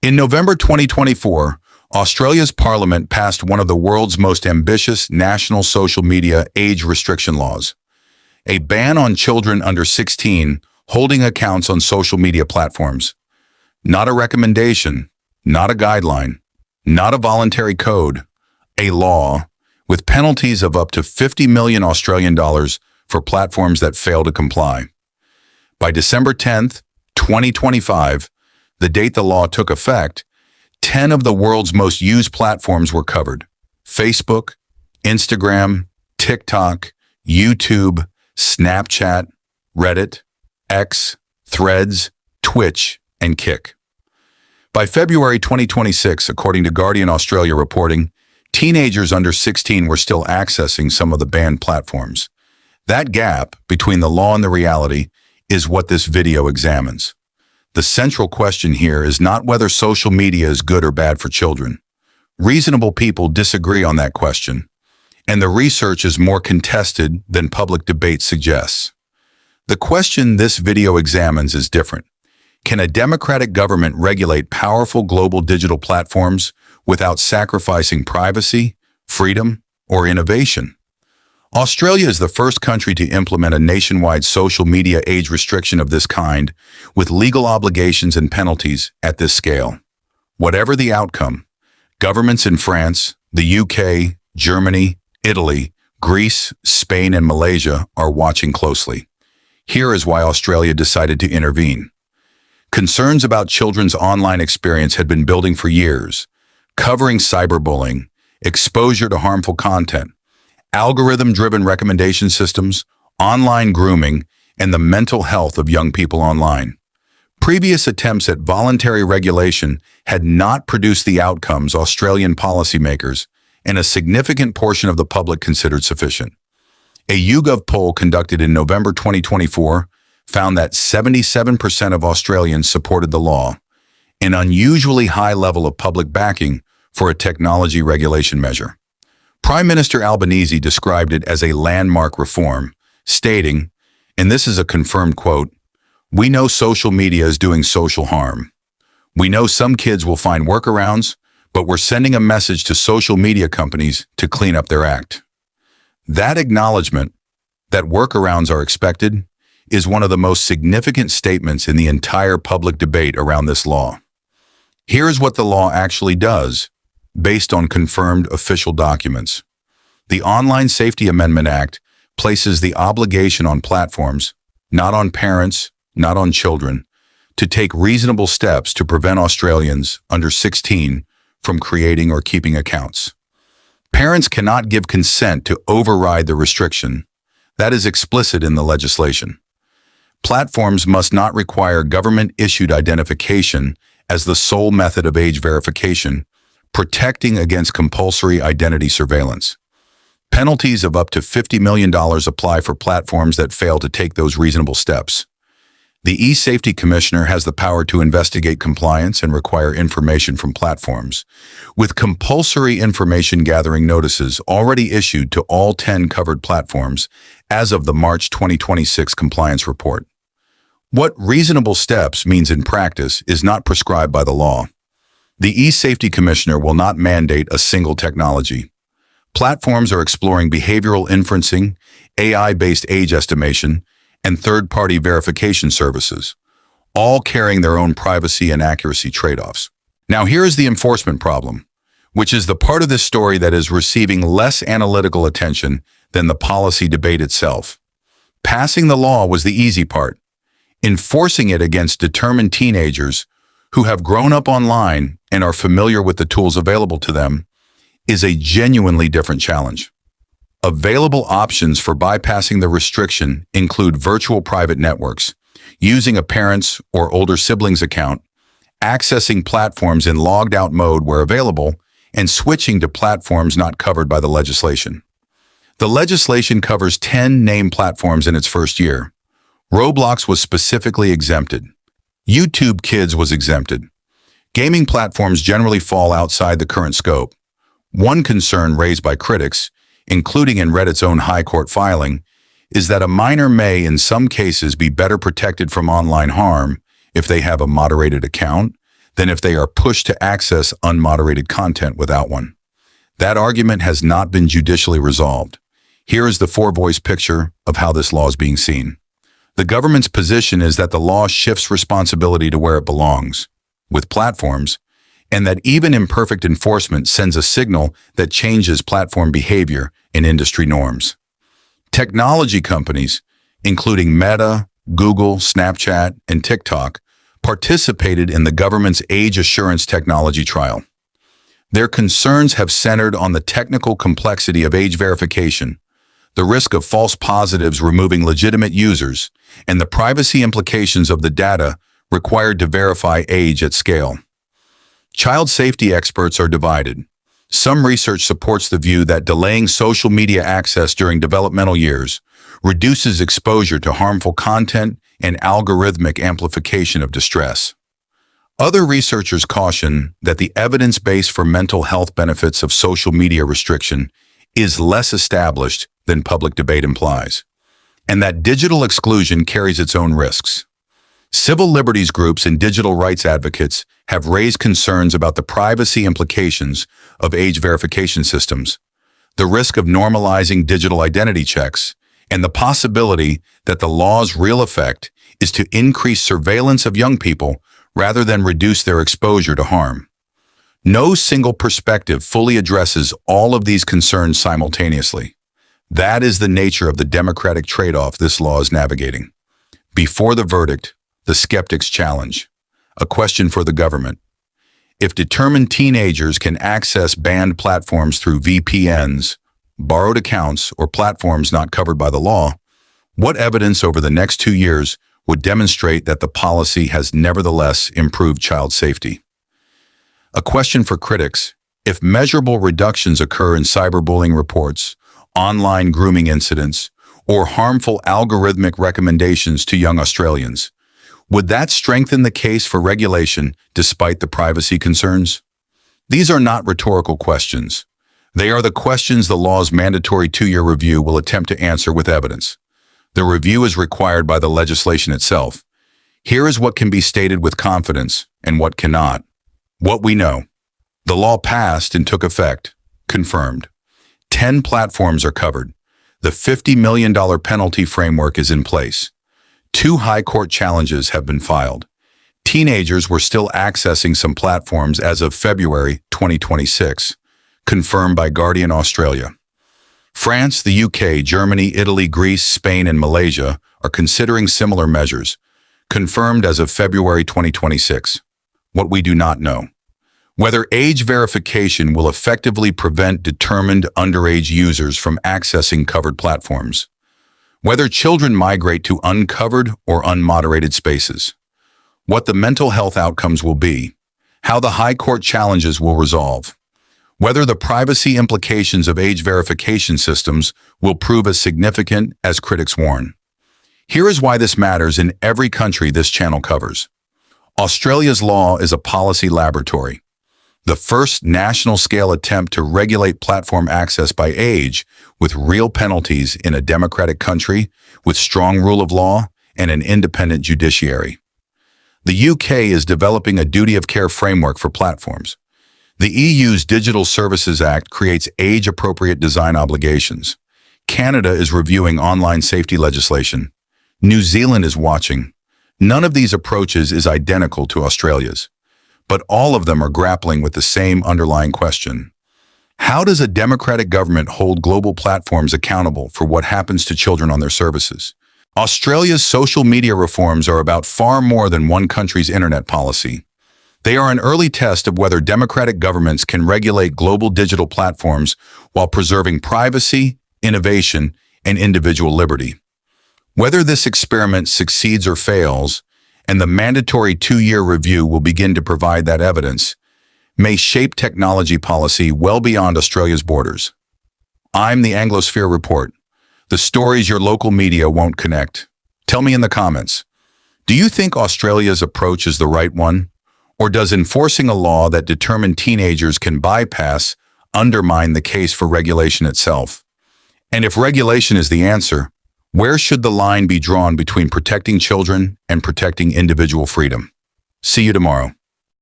In November 2024, Australia's Parliament passed one of the world's most ambitious national social media age restriction laws, a ban on children under 16 holding accounts on social media platforms. Not a recommendation, not a guideline, not a voluntary code, a law with penalties of up to 50 million Australian dollars for platforms that fail to comply. By December 10th, 2025, the date the law took effect, 10 of the world's most used platforms were covered: Facebook, Instagram, TikTok, YouTube, Snapchat, Reddit, X, Threads, Twitch, and Kick. By February 2026, according to Guardian Australia reporting, teenagers under 16 were still accessing some of the banned platforms. That gap between the law and the reality is what this video examines. The central question here is not whether social media is good or bad for children. Reasonable people disagree on that question, and the research is more contested than public debate suggests. The question this video examines is different. Can a democratic government regulate powerful global digital platforms without sacrificing privacy, freedom, or innovation? Australia is the first country to implement a nationwide social media age restriction of this kind, with legal obligations and penalties at this scale. Whatever the outcome, governments in France, the UK, Germany, Italy, Greece, Spain, and Malaysia are watching closely. Here is why Australia decided to intervene. Concerns about children's online experience had been building for years, covering cyberbullying, exposure to harmful content, algorithm-driven recommendation systems, online grooming, and the mental health of young people online. Previous attempts at voluntary regulation had not produced the outcomes Australian policymakers and a significant portion of the public considered sufficient. A YouGov poll conducted in November 2024 found that 77% of Australians supported the law, an unusually high level of public backing for a technology regulation measure. Prime Minister Albanese described it as a landmark reform, stating, and this is a confirmed quote, "We know social media is doing social harm. We know some kids will find workarounds, but we're sending a message to social media companies to clean up their act." That acknowledgement that workarounds are expected is one of the most significant statements in the entire public debate around this law. Here's what the law actually does, based on confirmed official documents. The Online Safety Amendment Act places the obligation on platforms, not on parents, not on children, to take reasonable steps to prevent Australians under 16 from creating or keeping accounts. Parents cannot give consent to override the restriction. That is explicit in the legislation. Platforms must not require government-issued identification as the sole method of age verification, protecting against compulsory identity surveillance. Penalties of up to $50 million apply for platforms that fail to take those reasonable steps. The eSafety Commissioner has the power to investigate compliance and require information from platforms, with compulsory information gathering notices already issued to all 10 covered platforms as of the March 2026 compliance report. What reasonable steps means in practice is not prescribed by the law. The eSafety Commissioner will not mandate a single technology. Platforms are exploring behavioral inferencing, AI-based age estimation, and third-party verification services, all carrying their own privacy and accuracy trade-offs. Now here is the enforcement problem, which is the part of this story that is receiving less analytical attention than the policy debate itself. Passing the law was the easy part. Enforcing it against determined teenagers who have grown up online and are familiar with the tools available to them is a genuinely different challenge. Available options for bypassing the restriction include virtual private networks, using a parent's or older sibling's account, accessing platforms in logged-out mode where available, and switching to platforms not covered by the legislation. The legislation covers 10 named platforms in its first year. Roblox was specifically exempted. YouTube Kids was exempted. Gaming platforms generally fall outside the current scope. One concern raised by critics, including in Reddit's own HighCourt filing, is that a minor may in some cases be better protected from online harm if they have a moderated account than if they are pushed to access unmoderated content without one. That argument has not been judicially resolved. Here is the four-voice picture of how this law is being seen. The government's position is that the law shifts responsibility to where it belongs, with platforms, and that even imperfect enforcement sends a signal that changes platform behavior and industry norms. Technology companies, including Meta, Google, Snapchat, and TikTok, participated in the government's age assurance technology trial. Their concerns have centered on the technical complexity of age verification, the risk of false positives removing legitimate users, and the privacy implications of the data required to verify age at scale. Child safety experts are divided. Some research supports the view that delaying social media access during developmental years reduces exposure to harmful content and algorithmic amplification of distress. Other researchers caution that the evidence base for mental health benefits of social media restriction is less established than public debate implies, and that digital exclusion carries its own risks. Civil liberties groups and digital rights advocates have raised concerns about the privacy implications of age verification systems, the risk of normalizing digital identity checks, and the possibility that the law's real effect is to increase surveillance of young people rather than reduce their exposure to harm. No single perspective fully addresses all of these concerns simultaneously. That is the nature of the democratic trade-off this law is navigating. Before the verdict, the skeptic's challenge. A question for the government. If determined teenagers can access banned platforms through VPNs, borrowed accounts, or platforms not covered by the law, what evidence over the next 2 years would demonstrate that the policy has nevertheless improved child safety? A question for critics. If measurable reductions occur in cyberbullying reports, online grooming incidents, or harmful algorithmic recommendations to young Australians, would that strengthen the case for regulation despite the privacy concerns? These are not rhetorical questions. They are the questions the law's mandatory 2-year review will attempt to answer with evidence. The review is required by the legislation itself. Here is what can be stated with confidence and what cannot. What we know. The law passed and took effect. Confirmed. 10 platforms are covered. The $50 million penalty framework is in place. 2 HighCourt challenges have been filed. Teenagers were still accessing some platforms as of February 2026, confirmed by Guardian Australia. France, the UK, Germany, Italy, Greece, Spain, and Malaysia are considering similar measures, confirmed as of February 2026. What we do not know. Whether age verification will effectively prevent determined underage users from accessing covered platforms. Whether children migrate to uncovered or unmoderated spaces. What the mental health outcomes will be. How the HighCourt challenges will resolve. Whether the privacy implications of age verification systems will prove as significant as critics warn. Here is why this matters in every country this channel covers. Australia's law is a policy laboratory. The first national-scale attempt to regulate platform access by age with real penalties in a democratic country with strong rule of law and an independent judiciary. The UK is developing a duty of care framework for platforms. The EU's Digital Services Act creates age-appropriate design obligations. Canada is reviewing online safety legislation. New Zealand is watching. None of these approaches is identical to Australia's, but all of them are grappling with the same underlying question. How does a democratic government hold global platforms accountable for what happens to children on their services? Australia's social media reforms are about far more than one country's internet policy. They are an early test of whether democratic governments can regulate global digital platforms while preserving privacy, innovation, and individual liberty. Whether this experiment succeeds or fails, and the mandatory 2-year review will begin to provide that evidence, may shape technology policy well beyond Australia's borders. I'm the Anglosphere Report, the stories your local media won't connect. Tell me in the comments, do you think Australia's approach is the right one? Or does enforcing a law that determined teenagers can bypass undermine the case for regulation itself? And if regulation is the answer, where should the line be drawn between protecting children and protecting individual freedom? See you tomorrow.